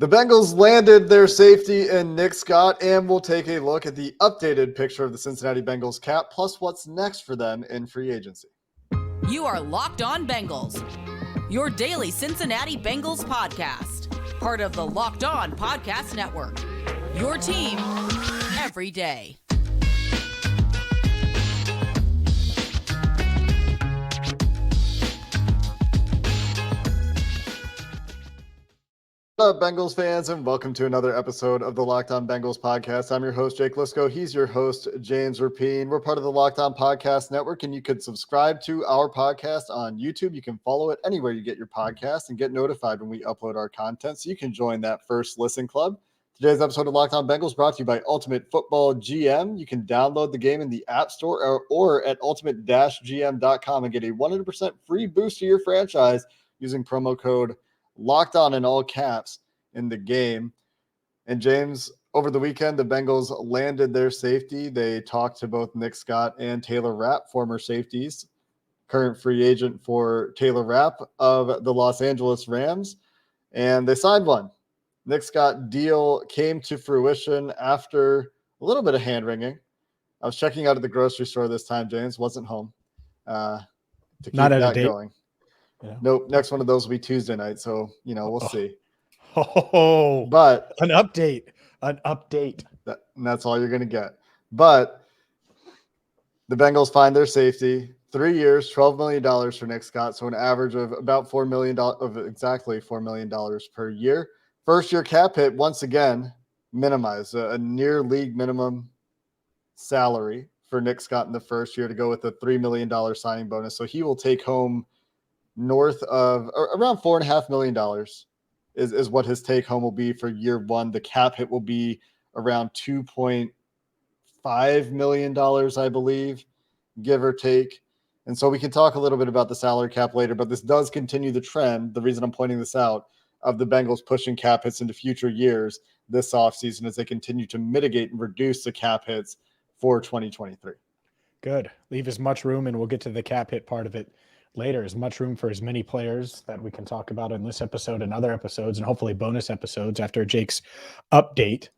The Bengals landed their safety in Nick Scott, and we'll take a look at the updated picture of the Cincinnati Bengals cap, plus what's next for them in free agency. You are Locked On Bengals, your daily Cincinnati Bengals podcast, part of the Locked On Podcast Network, your team every day. What up, Bengals fans, and welcome to another episode of the Locked On Bengals podcast. I'm your host, Jake Lisco. He's your host, James Rapine. We're part of the Locked On Podcast Network, and you can subscribe to our podcast on YouTube. You can follow it anywhere you get your podcast and get notified when we upload our content, so you can join that first listen club. Today's episode of Locked On Bengals brought to you by Ultimate Football GM. You can download the game in the App Store or at ultimate-gm.com and get a 100% free boost to your franchise using promo code Locked On in all caps in the game. And James, over the weekend, the Bengals landed their safety. They talked to both Nick Scott and Taylor Rapp, former safeties, current free agent for Taylor Rapp of the Los Angeles Rams, and they signed one. Nick Scott deal came to fruition after a little bit of hand-wringing. I was checking out at the grocery store this time, James. Wasn't home to keep that going. Yeah. Nope. Next one of those will be Tuesday night. So, we'll see. But an update. That's all you're going to get. But the Bengals find their safety. 3 years, $12 million for Nick Scott. So an average of about $4 million, of exactly $4 million per year. First year cap hit, once again, minimized. A near league minimum salary for Nick Scott in the first year to go with a $3 million signing bonus. So he will take home north of around $4.5 million is what his take home will be for year one. The cap hit will be around $2.5 million, I believe, give or take. And so we can talk a little bit about the salary cap later, but this does continue the trend. The reason I'm pointing this out of the Bengals pushing cap hits into future years this offseason as they continue to mitigate and reduce the cap hits for 2023. Good. Leave as much room, and we'll get to the cap hit part of it later, as much room for as many players that we can talk about in this episode and other episodes, and hopefully bonus episodes after Jake's update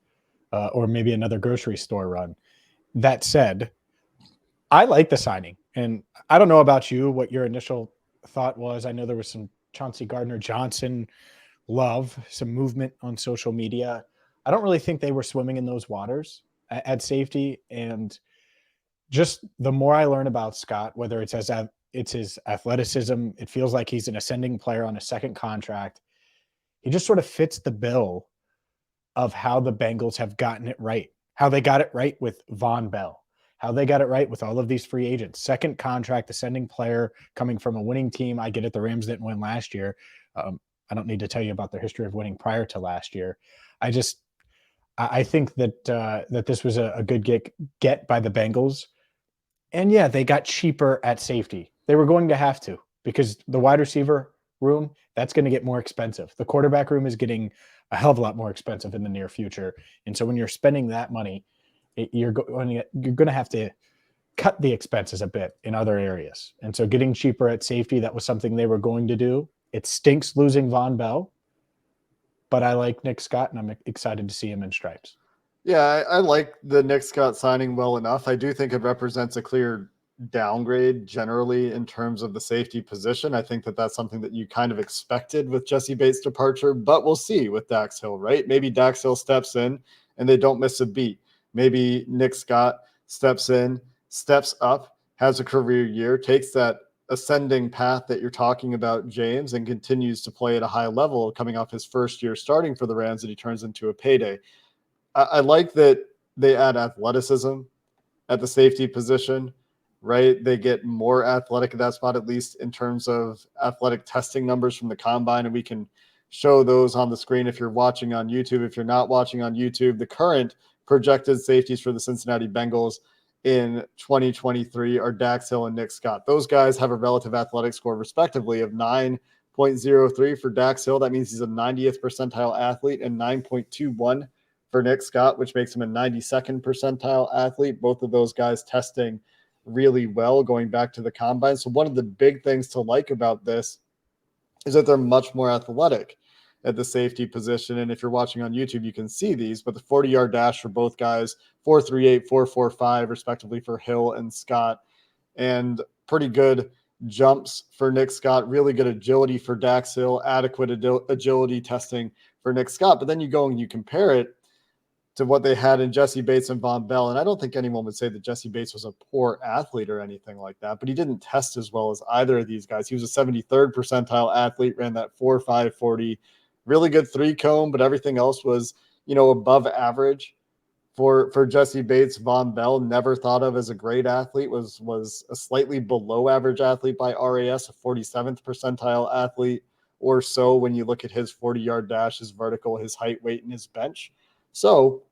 or maybe another grocery store run. That said, I like the signing, and I don't know about you, what your initial thought was. I know there was some Chauncey Gardner-Johnson love, some movement on social media. I don't really think they were swimming in those waters at safety, and just the more I learn about Scott, whether it's his athleticism, it feels like he's an ascending player on a second contract. He just sort of fits the bill of how the Bengals have gotten it right, how they got it right with Von Bell, how they got it right with all of these free agents. Second contract, ascending player coming from a winning team. I get it. The Rams didn't win last year. I don't need to tell you about their history of winning prior to last year. I think that this was a good get by the Bengals. And yeah, they got cheaper at safety. They were going to have to, because the wide receiver room, that's going to get more expensive. The quarterback room is getting a hell of a lot more expensive in the near future. And so when you're spending that money, you're going to have to cut the expenses a bit in other areas. And so getting cheaper at safety, that was something they were going to do. It stinks losing Von Bell, but I like Nick Scott, and I'm excited to see him in stripes. Yeah, I like the Nick Scott signing well enough. I do think it represents a clear downgrade generally in terms of the safety position. I think that that's something that you kind of expected with Jesse Bates' departure, but we'll see with Dax Hill, right? Maybe Dax Hill steps in and they don't miss a beat. Maybe Nick Scott steps in, steps up, has a career year, takes that ascending path that you're talking about, James, and continues to play at a high level coming off his first year starting for the Rams, and he turns into a payday. I like that they add athleticism at the safety position, right? They get more athletic at that spot, at least in terms of athletic testing numbers from the combine, and we can show those on the screen if you're watching on YouTube. If you're not watching on YouTube, the current projected safeties for the Cincinnati Bengals in 2023 are Dax Hill and Nick Scott. Those guys have a relative athletic score, respectively, of 9.03 for Dax Hill. That means he's a 90th percentile athlete, and 9.21 for Nick Scott, which makes him a 92nd percentile athlete. Both of those guys testing really well going back to the combine. So one of the big things to like about this is that they're much more athletic. at the safety position. And if you're watching on YouTube, you can see these, but the 40-yard dash for both guys, 4.38, 4.45, respectively for Hill and Scott, and pretty good jumps for Nick Scott, really good agility for Dax Hill, adequate agility testing for Nick Scott. But then you go and you compare it to what they had in Jesse Bates and Von Bell. And I don't think anyone would say that Jesse Bates was a poor athlete or anything like that, but he didn't test as well as either of these guys. He was a 73rd percentile athlete, ran that 4.5 40, really good 3-cone, but everything else was, above average. For Jesse Bates, Von Bell, never thought of as a great athlete, was a slightly below average athlete by RAS, a 47th percentile athlete or so when you look at his 40-yard dash, his vertical, his height, weight, and his bench. So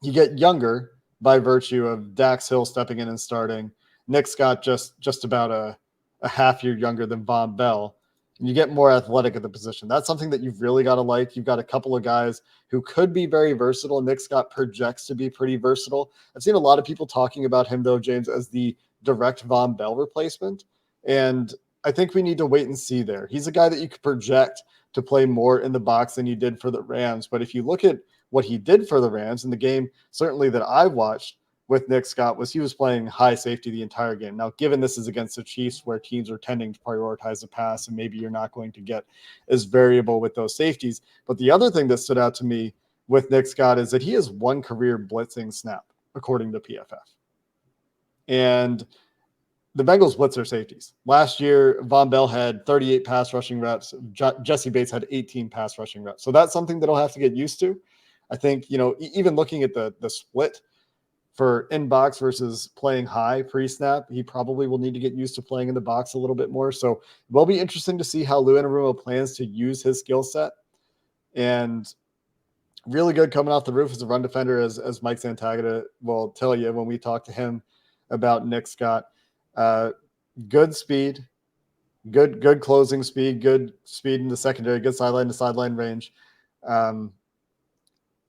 you get younger by virtue of Dax Hill stepping in and starting. Nick Scott just about a half year younger than Von Bell. And you get more athletic at the position. That's something that you've really got to like. You've got a couple of guys who could be very versatile. Nick Scott projects to be pretty versatile. I've seen a lot of people talking about him, though, James, as the direct Von Bell replacement. And I think we need to wait and see there. He's a guy that you could project to play more in the box than you did for the Rams. But if you look at what he did for the Rams in the game, certainly that I watched with Nick Scott, was he was playing high safety the entire game. Now, given this is against the Chiefs where teams are tending to prioritize the pass, and maybe you're not going to get as variable with those safeties. But the other thing that stood out to me with Nick Scott is that he has one career blitzing snap, according to PFF. And the Bengals blitz their safeties. Last year, Von Bell had 38 pass rushing reps. Jesse Bates had 18 pass rushing reps. So that's something that he'll have to get used to. I think, even looking at the split for in-box versus playing high pre-snap, he probably will need to get used to playing in the box a little bit more. So it will be interesting to see how Luanarumo plans to use his skill set. And really good coming off the roof as a run defender, as Mike Santagata will tell you when we talk to him about Nick Scott. Good speed, good closing speed, good speed in the secondary, good sideline to sideline range.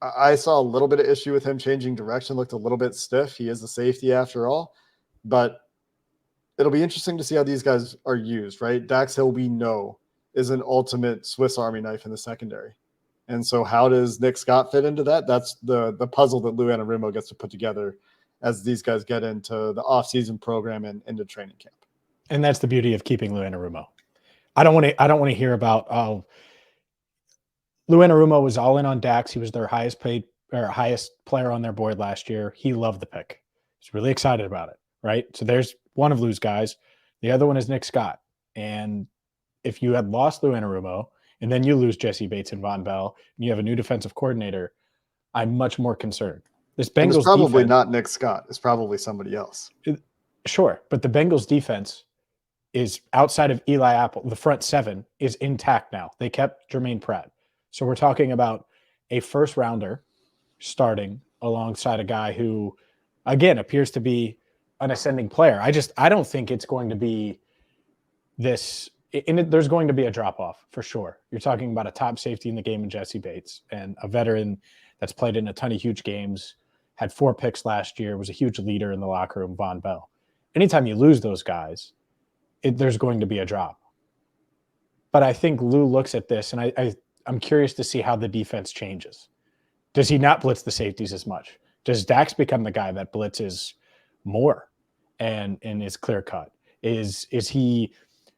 I saw a little bit of issue with him changing direction, looked a little bit stiff. He is a safety after all, but it'll be interesting to see how these guys are used, right? Dax Hill, we know, is an ultimate Swiss Army knife in the secondary. And so how does Nick Scott fit into that? That's the puzzle that Luanarumo gets to put together as these guys get into the off-season program and into training camp. And that's the beauty of keeping Luanarumo. I don't want to hear about, Luanarumo was all in on Dax. He was their highest player on their board last year. He loved the pick. He's really excited about it, right? So there's one of Lou's guys. The other one is Nick Scott. And if you had lost Luanarumo and then you lose Jesse Bates and Von Bell and you have a new defensive coordinator, I'm much more concerned. This Bengals it's probably defense, not Nick Scott. It's probably somebody else. Sure, but the Bengals defense is outside of Eli Apple. The front seven is intact now. They kept Jermaine Pratt. So we're talking about a first rounder starting alongside a guy who, again, appears to be an ascending player. I don't think it's going to be this. There's going to be a drop off for sure. You're talking about a top safety in the game in Jesse Bates and a veteran that's played in a ton of huge games, had 4 picks last year, was a huge leader in the locker room, Von Bell. Anytime you lose those guys, there's going to be a drop. But I think Lou looks at this, and I'm curious to see how the defense changes. Does he not blitz the safeties as much? Does Dax become the guy that blitzes more and is clear cut? Is he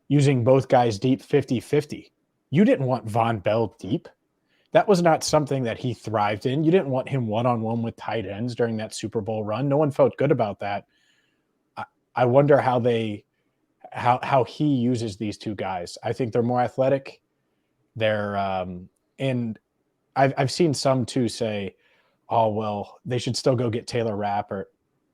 using both guys deep 50-50? You didn't want Von Bell deep. That was not something that he thrived in. You didn't want him one-on-one with tight ends during that Super Bowl run. No one felt good about that. I wonder how he uses these two guys. I think they're more athletic. They're and I've seen some too say, oh, well, they should still go get Taylor Rapp, or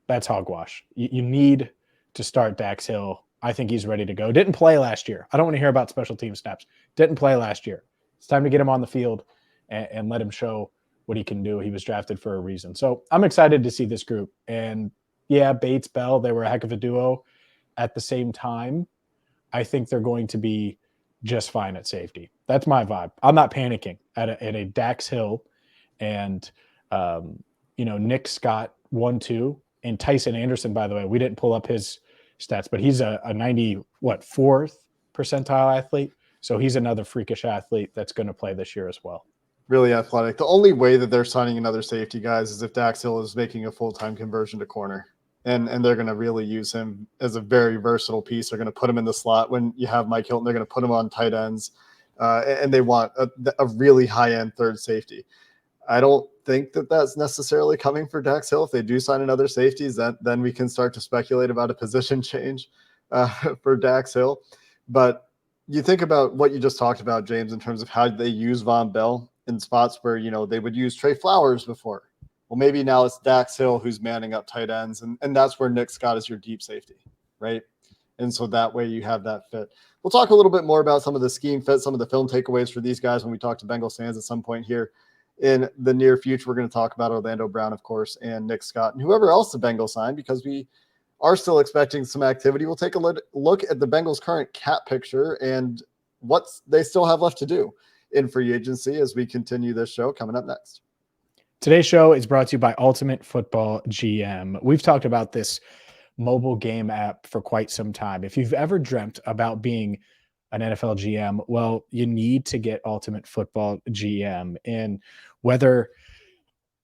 that's hogwash. You need to start Dax Hill. I think he's ready to go. Didn't play last year. I don't want to hear about special team snaps. Didn't play last year. It's time to get him on the field and let him show what he can do. He was drafted for a reason. So I'm excited to see this group. And yeah, Bates, Bell, they were a heck of a duo. At the same time, I think they're going to be just fine at safety. That's my vibe. I'm not panicking at a Dax Hill and, Nick Scott 1-2 and Tyson Anderson, by the way, we didn't pull up his stats, but he's a 94th percentile athlete. So he's another freakish athlete that's going to play this year as well. Really athletic. The only way that they're signing another safety, guys, is if Dax Hill is making a full-time conversion to corner. And they're going to really use him as a very versatile piece. They're going to put him in the slot when you have Mike Hilton. They're going to put him on tight ends. And they want a really high-end third safety. I don't think that that's necessarily coming for Dax Hill. If they do sign another safety, then we can start to speculate about a position change for Dax Hill. But you think about what you just talked about, James, in terms of how they use Von Bell in spots where, they would use Trey Flowers before. Well, maybe now it's Dax Hill who's manning up tight ends, and that's where Nick Scott is your deep safety, right? And so that way you have that fit. We'll talk a little bit more about some of the scheme fit, some of the film takeaways for these guys when we talk to Bengals fans at some point here in the near future. We're going to talk about Orlando Brown, of course, and Nick Scott and whoever else the Bengals signed, because we are still expecting some activity. We'll take a look at the Bengals' current cap picture and what they still have left to do in free agency as we continue this show coming up next. Today's show is brought to you by Ultimate Football GM. We've talked about this mobile game app for quite some time. If you've ever dreamt about being an NFL GM, well, you need to get Ultimate Football GM. And whether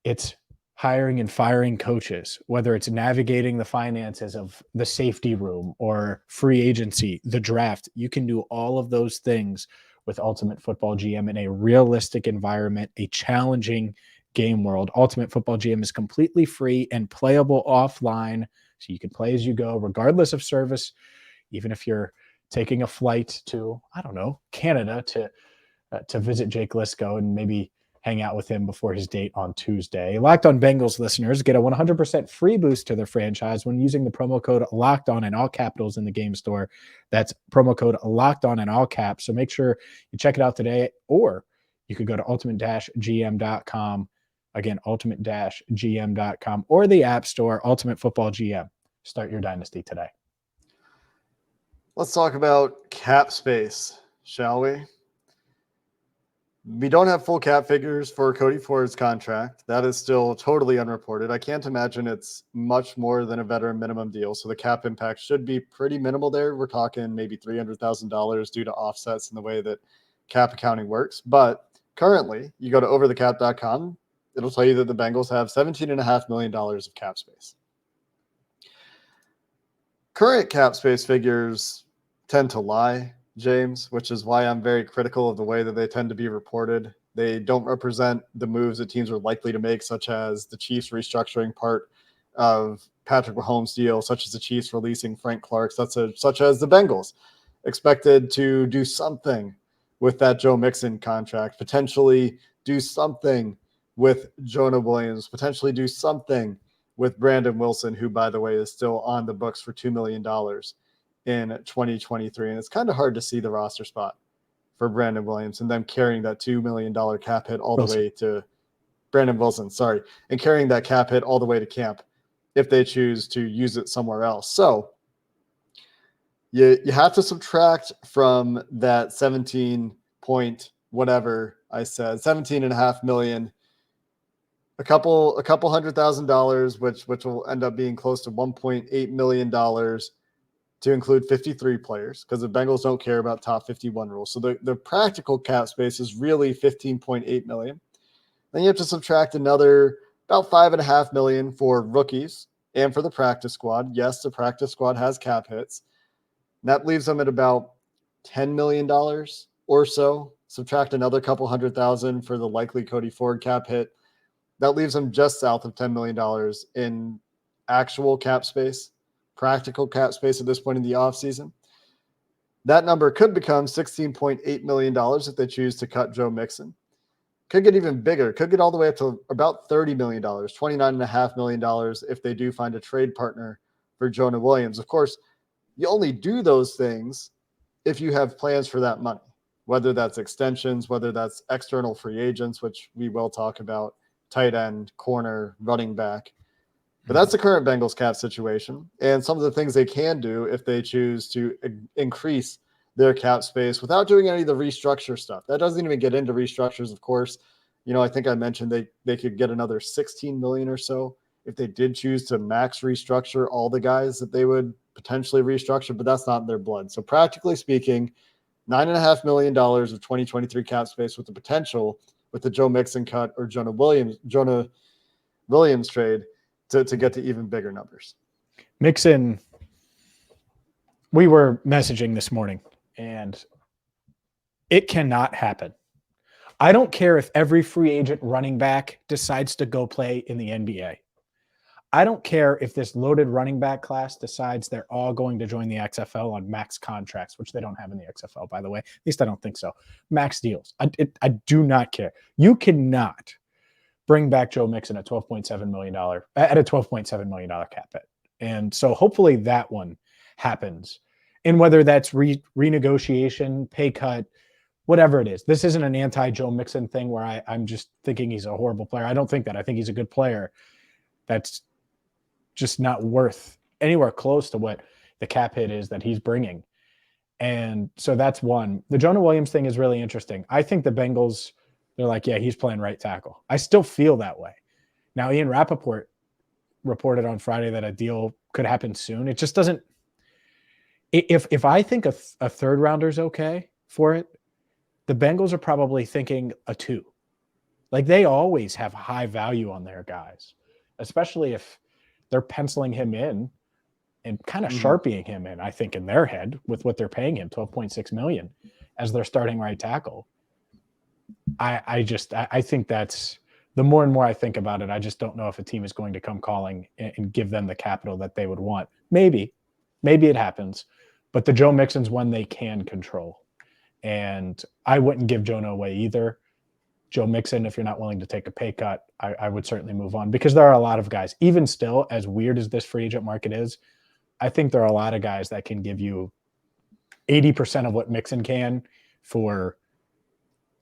it's hiring and firing coaches, whether it's navigating the finances of the safety room or free agency, the draft, you can do all of those things with Ultimate Football GM in a realistic environment, a challenging game world. Ultimate Football GM is completely free and playable offline, so you can play as you go, regardless of service, even if you're taking a flight to, I don't know, Canada to visit Jake Lisco and maybe hang out with him before his date on Tuesday. Locked On Bengals listeners get a 100% free boost to their franchise when using the promo code Locked On in all capitals in the game store. That's promo code Locked On in all caps. So make sure you check it out today, or you could go to ultimate-gm.com. Again, ultimate-gm.com or the App Store, Ultimate Football GM. Start your dynasty today. Let's talk about cap space, shall we? We don't have full cap figures for Cody Ford's contract. That is still totally unreported. I can't imagine it's much more than a veteran minimum deal, so the cap impact should be pretty minimal there. We're talking maybe $300,000 due to offsets in the way that cap accounting works. But currently, you go to overthecap.com, it'll tell you that the Bengals have $17.5 million of cap space. Current cap space figures tend to lie, James, which is why I'm very critical of the way that they tend to be reported. They don't represent the moves that teams are likely to make, such as the Chiefs restructuring part of Patrick Mahomes' deal, such as the Chiefs releasing Frank Clark, such as the Bengals expected to do something with that Joe Mixon contract, potentially do something with Jonah Williams, potentially do something with Brandon Wilson, who, by the way, is still on the books for $2 million in 2023. And it's kind of hard to see the roster spot for Brandon Williams and them carrying that $2 million cap hit all the way to Brandon Wilson, and carrying that cap hit all the way to camp if they choose to use it somewhere else. So you have to subtract from that 17 point whatever I said, $17.5 million, a couple $100,000, which will end up being close to $1.8 million to include 53 players, because the Bengals don't care about top 51 rules. So the practical cap space is really $15.8 million. Then you have to subtract another about $5.5 million for rookies and for the practice squad. Yes, the practice squad has cap hits. And that leaves them at about $10 million or so. Subtract another couple $100,000 for the likely Cody Ford cap hit. That leaves them just south of $10 million in actual cap space, practical cap space at this point in the offseason. That number could become $16.8 million if they choose to cut Joe Mixon. Could get even bigger. Could get all the way up to about $30 million, $29.5 million if they do find a trade partner for Jonah Williams. Of course, you only do those things if you have plans for that money, whether that's extensions, whether that's external free agents, which we will talk about, tight end, corner, running back. But that's the current Bengals cap situation. And some of the things they can do if they choose to increase their cap space without doing any of the restructure stuff. That doesn't even get into restructures, of course. I think I mentioned they could get another $16 million or so if they did choose to max restructure all the guys that they would potentially restructure, but that's not in their blood. So practically speaking, $9.5 million of 2023 cap space with the potential with the Joe Mixon cut or Jonah Williams trade to get to even bigger numbers. Mixon, we were messaging this morning, and it cannot happen. I don't care if every free agent running back decides to go play in the NBA. I don't care if this loaded running back class decides they're all going to join the XFL on max contracts, which they don't have in the XFL, by the way. At least I don't think so. Max deals. I do not care. You cannot bring back Joe Mixon at $12.7 million at a $12.7 million cap hit. And so hopefully that one happens. And whether that's renegotiation, pay cut, whatever it is. This isn't an anti-Joe Mixon thing where I'm just thinking he's a horrible player. I don't think that. I think he's a good player. That's just not worth anywhere close to what the cap hit is that he's bringing. And so that's one. The Jonah Williams thing is really interesting. I think the Bengals, they're like, yeah, he's playing right tackle. I still feel that way. Now, Ian Rappaport reported on Friday that a deal could happen soon. It just doesn't. If I think a third rounder is okay for it, the Bengals are probably thinking a 2. Like, they always have high value on their guys, especially if they're penciling him in and kind of sharpieing him in, I think, in their head with what they're paying him, $12.6 million as their starting right tackle. I think that's the more and more I think about it, I just don't know if a team is going to come calling and give them the capital that they would want. Maybe it happens, but the Joe Mixon's one they can control. And I wouldn't give Jonah away either. Joe Mixon, if you're not willing to take a pay cut, I would certainly move on, because there are a lot of guys, even still, as weird as this free agent market is, I think there are a lot of guys that can give you 80% of what Mixon can for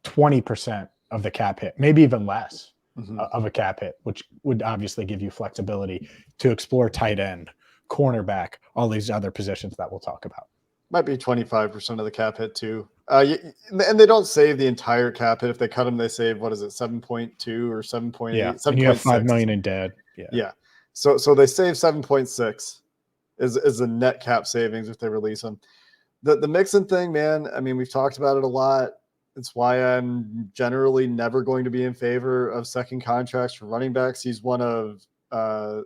20% of the cap hit, maybe even less of a cap hit, which would obviously give you flexibility to explore tight end, cornerback, all these other positions that we'll talk about. Might be 25% of the cap hit too. And they don't save the entire cap hit. If they cut them, they save, what is it, 7.2 or 7.8? Yeah, 7. and you have $5 million in debt. Yeah. So they save 7.6 is the net cap savings if they release them. The Mixon thing, man, I mean, we've talked about it a lot. It's why I'm generally never going to be in favor of second contracts for running backs. He's one of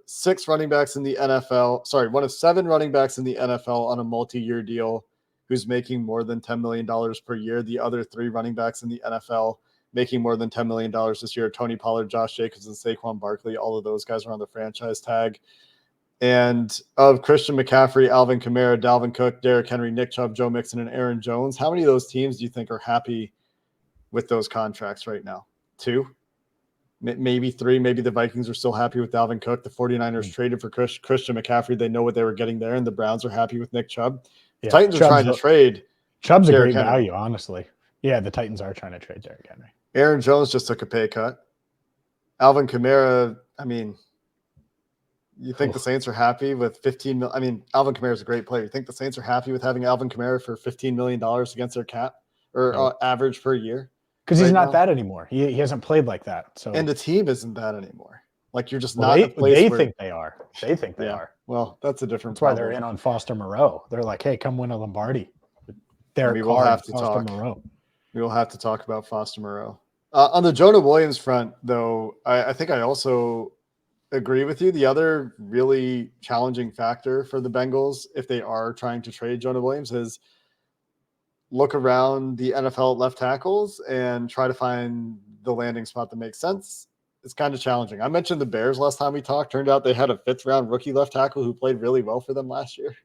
6 running backs in the NFL. Sorry, one of 7 running backs in the NFL on a multi-year deal who's making more than $10 million per year. The other 3 running backs in the NFL making more than $10 million this year: Tony Pollard, Josh Jacobs, and Saquon Barkley. All of those guys are on the franchise tag. And of Christian McCaffrey, Alvin Kamara, Dalvin Cook, Derrick Henry, Nick Chubb, Joe Mixon, and Aaron Jones, how many of those teams do you think are happy with those contracts right now? 2? Maybe 3. Maybe the Vikings are still happy with Dalvin Cook. The 49ers traded for Christian McCaffrey. They know what they were getting there, and the Browns are happy with Nick Chubb. The Titans are trying to trade. Chubb's a Derrick great Henry. value, honestly. Yeah, the Titans are trying to trade Derrick Henry. Aaron Jones just took a pay cut. Alvin Kamara, I mean, you think the Saints are happy with $15 million? I mean, Alvin Kamara is a great player. You think the Saints are happy with having Alvin Kamara for $15 million against their cap or average per year? Because he's not that anymore. He hasn't played like that. So, and the team isn't that anymore. Like, you're just well, not in a place they where think they are. They think they are. Well, that's a different That's why they're in on Foster Moreau. They're like, hey, come win a Lombardi. We will have to talk. We will have to talk about Foster Moreau. On the Jonah Williams front, though, I think I also agree with you. The other really challenging factor for the Bengals, if they are trying to trade Jonah Williams, is look around the NFL left tackles and try to find the landing spot that makes sense. It's kind of challenging. I mentioned the Bears last time we talked. Turned out they had a 5th-round rookie left tackle who played really well for them last year.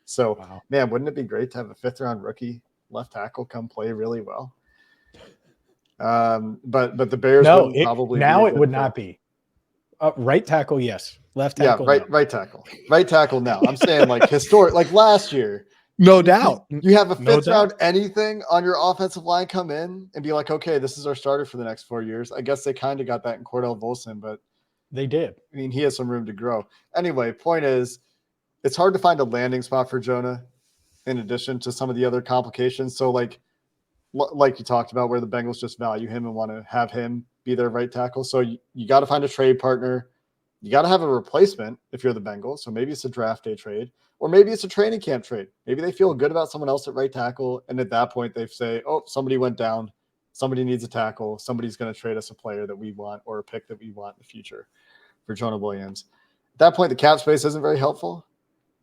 So, Man, wouldn't it be great to have a 5th-round rookie left tackle come play really well? But the Bears probably it would not be. Right tackle, yes. Left tackle, right tackle. Right tackle now. I'm saying like historic, like last year. No doubt. You have a 5th round anything on your offensive line come in and be like, okay, this is our starter for the next 4 years. I guess they kind of got that in Cordell Volson, but they did. I mean, he has some room to grow. Anyway, point is, it's hard to find a landing spot for Jonah in addition to some of the other complications. So like you talked about, where the Bengals just value him and want to have him be their right tackle. So you got to find a trade partner. You got to have a replacement if you're the Bengals. So maybe it's a draft day trade, or maybe it's a training camp trade. Maybe they feel good about someone else at right tackle. And at that point, they say, oh, somebody went down. Somebody needs a tackle. Somebody's going to trade us a player that we want or a pick that we want in the future for Jonah Williams. At that point, the cap space isn't very helpful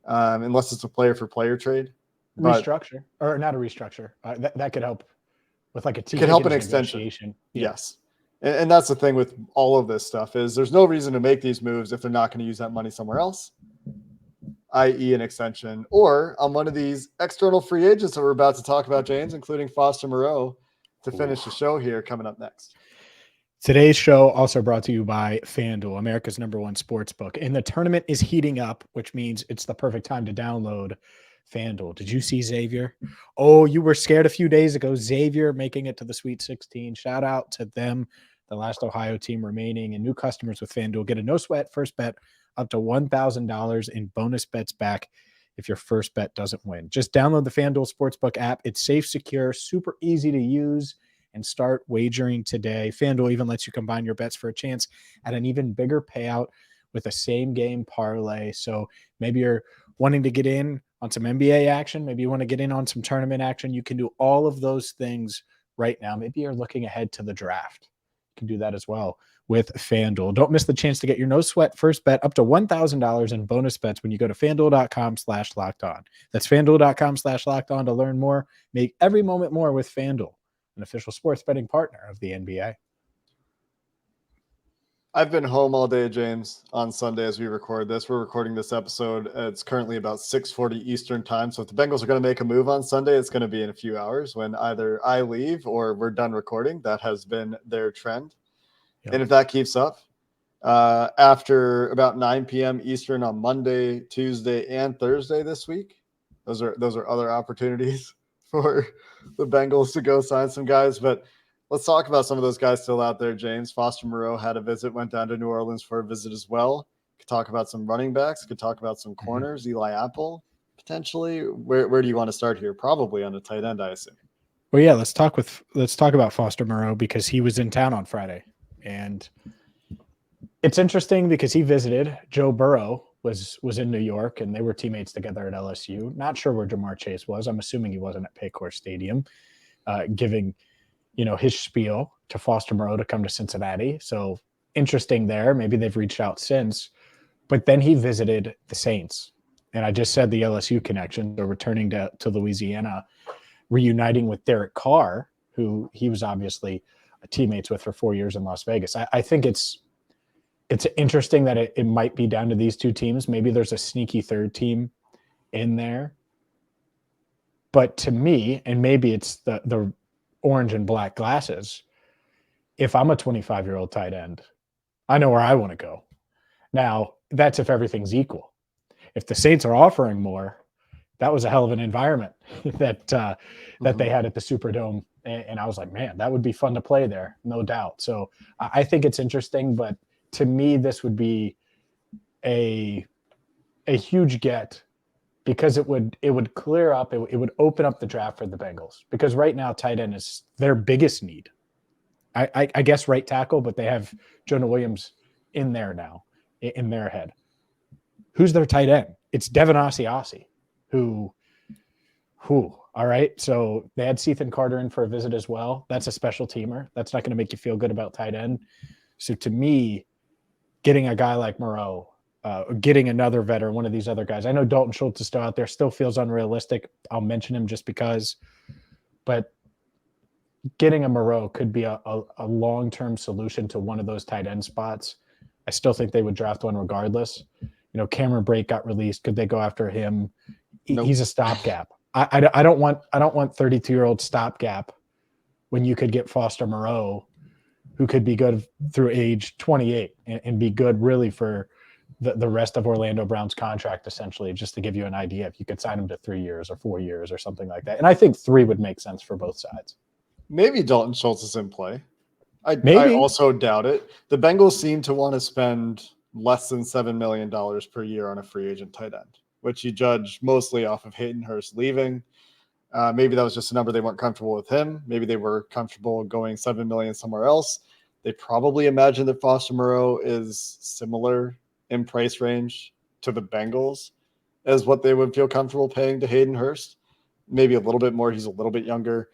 unless it's a player for player trade. Restructure, or not a restructure. That could help with like a team. Could help an extension. Yeah. Yes. And that's the thing with all of this stuff is there's no reason to make these moves if they're not going to use that money somewhere else, i.e. an extension, or on one of these external free agents that we're about to talk about, James, including Foster Moreau, to finish the show here coming up next. Today's show also brought to you by FanDuel, America's #1 sports book. And the tournament is heating up, which means it's the perfect time to download FanDuel. Did you see Xavier? Oh, you were scared a few days ago. Xavier making it to the Sweet 16. Shout out to them, the last Ohio team remaining. And new customers with FanDuel get a no-sweat first bet up to $1,000 in bonus bets back if your first bet doesn't win. Just download the FanDuel Sportsbook app. It's safe, secure, super easy to use, and start wagering today. FanDuel even lets you combine your bets for a chance at an even bigger payout with a same-game parlay. So maybe you're wanting to get in on some NBA action. Maybe you want to get in on some tournament action. You can do all of those things right now. Maybe you're looking ahead to the draft. You can do that as well with FanDuel. Don't miss the chance to get your no-sweat first bet up to $1,000 in bonus bets when you go to FanDuel.com/lockedon. That's FanDuel.com/lockedon to learn more. Make every moment more with FanDuel, an official sports betting partner of the NBA. I've been home all day, James, on Sunday as we record this. We're recording this episode. It's currently about 6:40 Eastern time. So if the Bengals are going to make a move on Sunday, it's going to be in a few hours when either I leave or we're done recording. That has been their trend. Yep. And if that keeps up, after about 9 p.m. Eastern on Monday, Tuesday, and Thursday this week, those are other opportunities for the Bengals to go sign some guys. But let's talk about some of those guys still out there, James. Foster Moreau had a visit, went down to New Orleans for a visit as well. Could talk about some running backs, could talk about some corners, Eli Apple, potentially. Where do you want to start here? Probably on the tight end, I assume. Well, yeah, let's talk about Foster Moreau because he was in town on Friday. And it's interesting because he visited. Joe Burrow was in New York, and they were teammates together at LSU. Not sure where Jamar Chase was. I'm assuming he wasn't at Paycor Stadium, giving his spiel to Foster Moreau to come to Cincinnati. So interesting there. Maybe they've reached out since. But then he visited the Saints. And I just said the LSU connection. They're returning to Louisiana, reuniting with Derek Carr, who he was obviously teammates with for 4 years in Las Vegas. I think it's interesting that it might be down to these two teams. Maybe there's a sneaky third team in there. But to me, and maybe it's the orange and black glasses, if I'm a 25-year-old tight end, I know where I want to go. Now, that's if everything's equal. If the Saints are offering more, that was a hell of an environment that they had at the Superdome. And I was like, man, that would be fun to play there, no doubt. So I think it's interesting, but to me, this would be a huge get because it would clear up, it would open up the draft for the Bengals. Because right now, tight end is their biggest need. I guess right tackle, but they have Jonah Williams in there now, in their head. Who's their tight end? It's Devin Asiasi, who, all right. So they had Ethan Carter in for a visit as well. That's a special teamer. That's not going to make you feel good about tight end. So to me, getting a guy like Moreau, getting another veteran, one of these other guys. I know Dalton Schultz is still out there, still feels unrealistic. I'll mention him just because. But getting a Moreau could be a long-term solution to one of those tight end spots. I still think they would draft one regardless. Cameron Brate got released. Could they go after him? Nope. He's a stopgap. I don't want 32-year-old stopgap when you could get Foster Moreau, who could be good through age 28 and be good really for the rest of Orlando Brown's contract, essentially, just to give you an idea if you could sign him to 3 years or 4 years or something like that. And I think 3 would make sense for both sides. Maybe Dalton Schultz is in play. I also doubt it. The Bengals seem to want to spend less than $7 million per year on a free agent tight end, which you judge mostly off of Hayden Hurst leaving. Maybe that was just a number they weren't comfortable with him. Maybe they were comfortable going $7 million somewhere else. They probably imagine that Foster Moreau is similar in price range to the Bengals as what they would feel comfortable paying to Hayden Hurst. Maybe a little bit more. He's a little bit younger.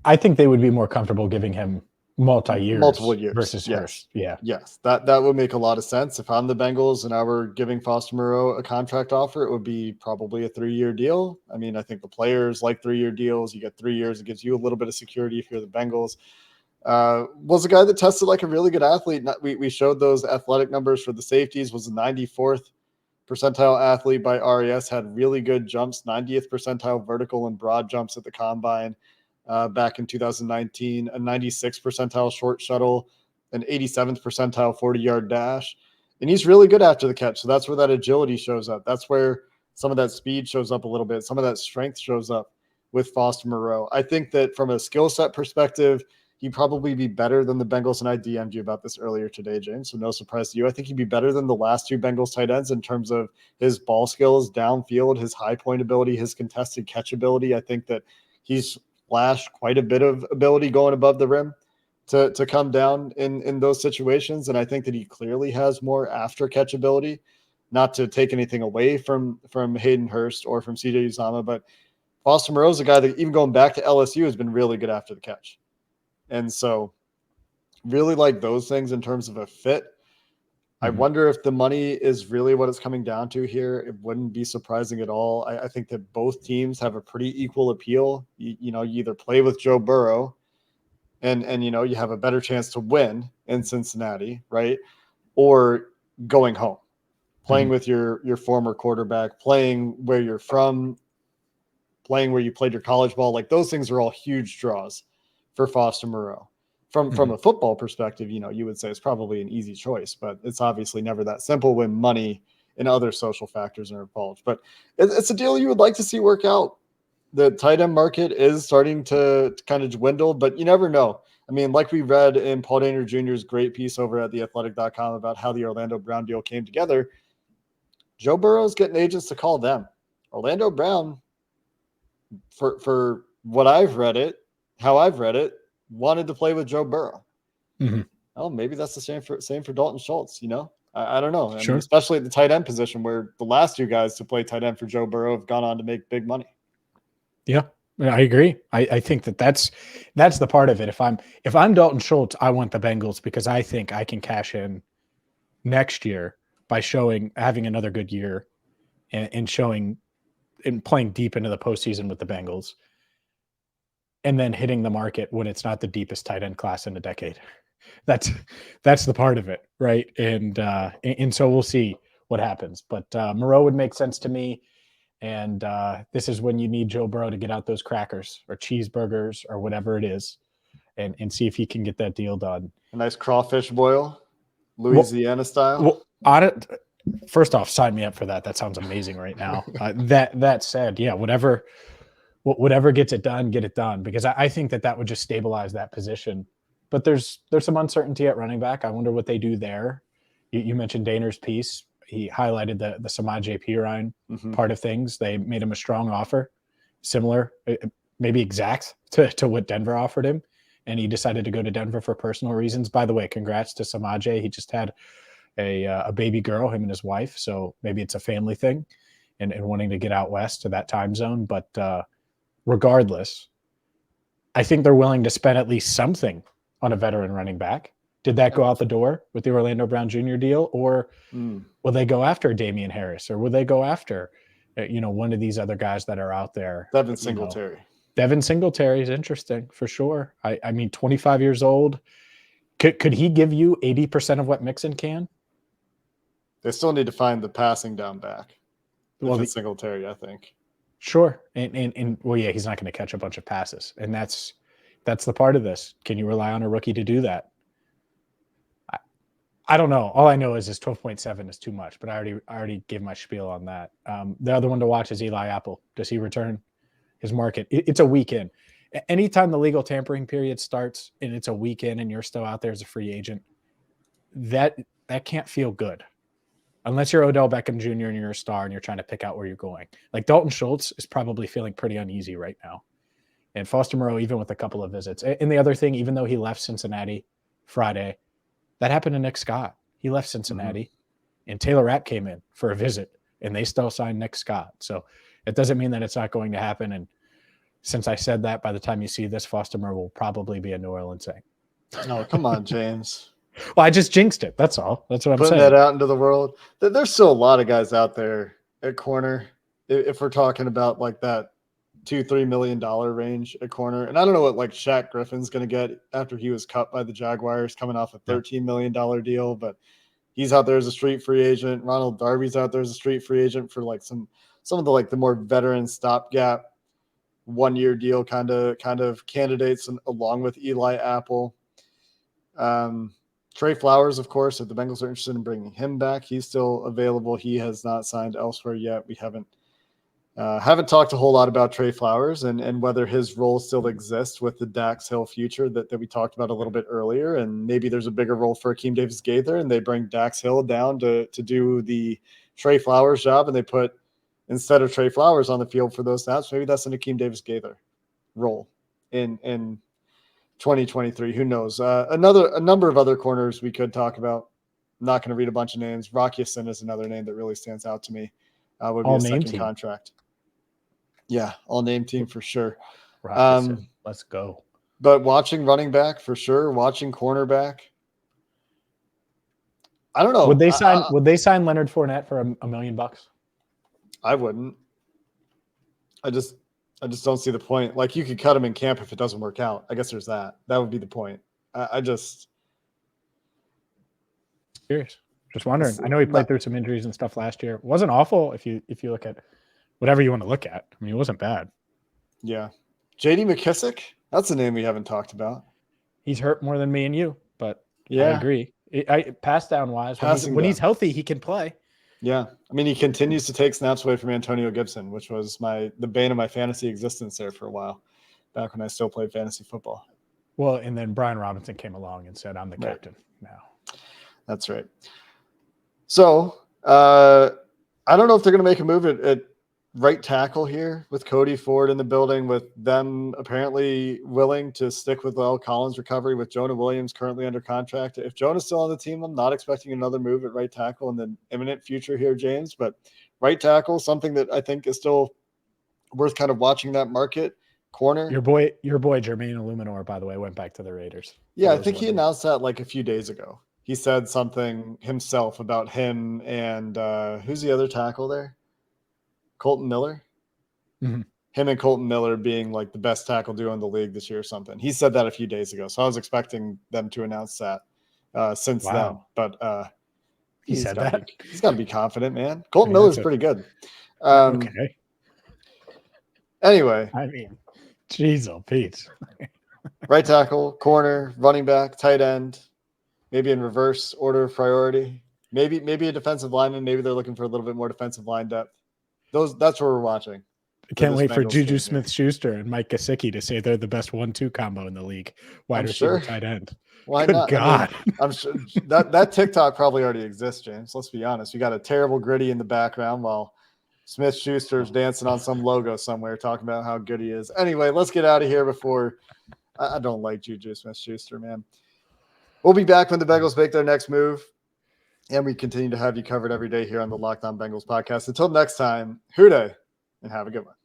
I think they would be more comfortable giving him multiple years versus yes. Hurst. Yeah. Yes, that would make a lot of sense. If I'm the Bengals and I were giving Foster Moreau a contract offer, it would be probably a 3-year deal. I mean, I think the players like 3-year deals. You get 3 years, it gives you a little bit of security if you're the Bengals. Was a guy that tested like a really good athlete. We showed those athletic numbers for the safeties, was a 94th percentile athlete by RAS, had really good jumps, 90th percentile vertical and broad jumps at the combine back in 2019, a 96th percentile short shuttle, an 87th percentile 40-yard dash. And he's really good after the catch. So that's where that agility shows up. That's where some of that speed shows up a little bit. Some of that strength shows up with Foster Moreau. I think that from a skill set perspective, he'd probably be better than the Bengals. And I DM'd you about this earlier today, James, so no surprise to you. I think he'd be better than the last 2 Bengals tight ends in terms of his ball skills, downfield, his high point ability, his contested catch ability. I think that he's flashed quite a bit of ability going above the rim to come down in those situations. And I think that he clearly has more after catch ability, not to take anything away from Hayden Hurst or from CJ Uzama, but Foster Moreau is a guy that even going back to LSU has been really good after the catch. And so really like those things in terms of a fit. I wonder if the money is really what it's coming down to here. It wouldn't be surprising at all. I think that both teams have a pretty equal appeal. You either play with Joe Burrow and you have a better chance to win in Cincinnati, right? Or going home, playing with your former quarterback, playing where you're from, playing where you played your college ball. Like those things are all huge draws for Foster Moreau. From a football perspective, you would say it's probably an easy choice, but it's obviously never that simple when money and other social factors are involved. But it's a deal you would like to see work out. The tight end market is starting to kind of dwindle, but you never know. I mean, like we read in Paul Dehner Jr.'s great piece over at theathletic.com about how the Orlando Brown deal came together, Joe Burrow's getting agents to call them. Orlando Brown, for what I've read it, how I've read it, wanted to play with Joe Burrow. Oh, maybe that's the same for Dalton Schultz. I don't know. Sure. Mean, especially at the tight end position, where the last 2 guys to play tight end for Joe Burrow have gone on to make big money. Yeah, I agree. I think that's the part of it. If I'm Dalton Schultz, I want the Bengals because I think I can cash in next year by having another good year and showing and playing deep into the postseason with the Bengals. And then hitting the market when it's not the deepest tight end class in a decade. That's the part of it, right? And so we'll see what happens. But Moreau would make sense to me. And this is when you need Joe Burrow to get out those crackers or cheeseburgers or whatever it is, and see if he can get that deal done. A nice crawfish boil, Louisiana style. Well, first off, sign me up for that. That sounds amazing right now. That said, yeah, whatever gets it done, get it done, because I think that would just stabilize that position. But there's some uncertainty at running back. I wonder what they do there. You mentioned Dehner's piece. He highlighted the Samaje Perine part of things. They made him a strong offer, similar, maybe exact to what Denver offered him. And he decided to go to Denver for personal reasons. By the way, congrats to Samaje. He just had a baby girl, him and his wife. So maybe it's a family thing and wanting to get out west to that time zone. But regardless, I think they're willing to spend at least something on a veteran running back. Did that go out the door with the Orlando Brown Jr. deal, or will they go after Damian Harris, or will they go after, one of these other guys that are out there? Devin Singletary. Devin Singletary is interesting for sure. I mean, 25 years old. Could he give you 80% of what Mixon can? They still need to find the passing down back. Well, Singletary, I think. Sure. And well, yeah, he's not going to catch a bunch of passes. And that's the part of this. Can you rely on a rookie to do that? I don't know. All I know is his 12.7 is too much, but I already gave my spiel on that. The other one to watch is Eli Apple. Does he return his market? It's a weekend. Anytime the legal tampering period starts and it's a weekend and you're still out there as a free agent, that can't feel good. Unless you're Odell Beckham Jr. and you're a star and you're trying to pick out where you're going. Like Dalton Schultz is probably feeling pretty uneasy right now. And Foster Moreau, even with a couple of visits. And the other thing, even though he left Cincinnati Friday, that happened to Nick Scott. He left Cincinnati and Taylor Rapp came in for a visit, and they still signed Nick Scott. So it doesn't mean that it's not going to happen. And since I said that, by the time you see this, Foster Moreau will probably be a New Orleans Saint. Oh, come on, James. Well, I just jinxed it. That's all. That's what I'm Putting saying. that out into the world. There's still a lot of guys out there at corner. If we're talking about like that $2-3 million range at corner. And I don't know what like Shaq Griffin's going to get after he was cut by the Jaguars coming off a $13 million deal, but he's out there as a street free agent. Ronald Darby's out there as a street free agent for like some of the like the more veteran stopgap 1-year deal kind of candidates, and along with Eli Apple. Trey Flowers, of course, if the Bengals are interested in bringing him back, he's still available. He has not signed elsewhere yet. We haven't talked a whole lot about Trey Flowers and whether his role still exists with the Dax Hill future that we talked about a little bit earlier. And maybe there's a bigger role for Akeem Davis-Gaither, and they bring Dax Hill down to do the Trey Flowers job, and they put, instead of Trey Flowers on the field for those snaps, maybe that's an Akeem Davis-Gaither role in 2023. Who knows? A number of other corners we could talk about. I'm not going to read a bunch of names. Rock Ya-Sin is another name that really stands out to me. Would be a second team contract. Yeah, all name team for sure. Let's go. But watching running back for sure, watching cornerback. I don't know. Would they sign Leonard Fournette for $1 million? I wouldn't. I just don't see the point. Like, you could cut him in camp if it doesn't work out. I guess there's that. That would be the point. I just curious. Just wondering. I know he played through some injuries and stuff last year. It wasn't awful if you look at whatever you want to look at. I mean, it wasn't bad. Yeah. J.D. McKissick, that's a name we haven't talked about. He's hurt more than me and you, but yeah, I agree. Pass down wise, when he's healthy, he can play. Yeah. I mean, he continues to take snaps away from Antonio Gibson, which was the bane of my fantasy existence there for a while, back when I still played fantasy football. Well, and then Brian Robinson came along and said, I'm the captain now. That's right. So I don't know if they're going to make a move at right tackle here with Cody Ford in the building, with them apparently willing to stick with La'el Collins' recovery, with Jonah Williams currently under contract. If Jonah's still on the team, I'm not expecting another move at right tackle in the imminent future here, James. But right tackle, something that I think is still worth kind of watching that market. Corner. Your boy Jermaine Illuminor, by the way, went back to the Raiders. Yeah, I think he announced that like a few days ago. He said something himself about him and who's the other tackle there? Colton Miller. Mm-hmm. Him and Colton Miller being like the best tackle duo in the league this year or something. He said that a few days ago. So I was expecting them to announce that since then. But he said that. He's got to be confident, man. Colton Miller's pretty good. Okay. Anyway. I mean, jeez, oh Pete. Right tackle, corner, running back, tight end, maybe in reverse order of priority. Maybe a defensive lineman. Maybe they're looking for a little bit more defensive line depth. That's what we're watching. I can't wait for Juju Smith-Schuster and Mike Gesicki to say they're the best 1-2 combo in the league. Wide receiver, tight end. Why Good not? God. I mean, I'm sure that TikTok probably already exists, James. Let's be honest. We got a terrible Gritty in the background while Smith-Schuster's dancing on some logo somewhere talking about how good he is. Anyway, let's get out of here before I don't like Juju Smith-Schuster, man. We'll be back when the Bengals make their next move. And we continue to have you covered every day here on the Locked On Bengals podcast. Until next time, hoo-day, and have a good one.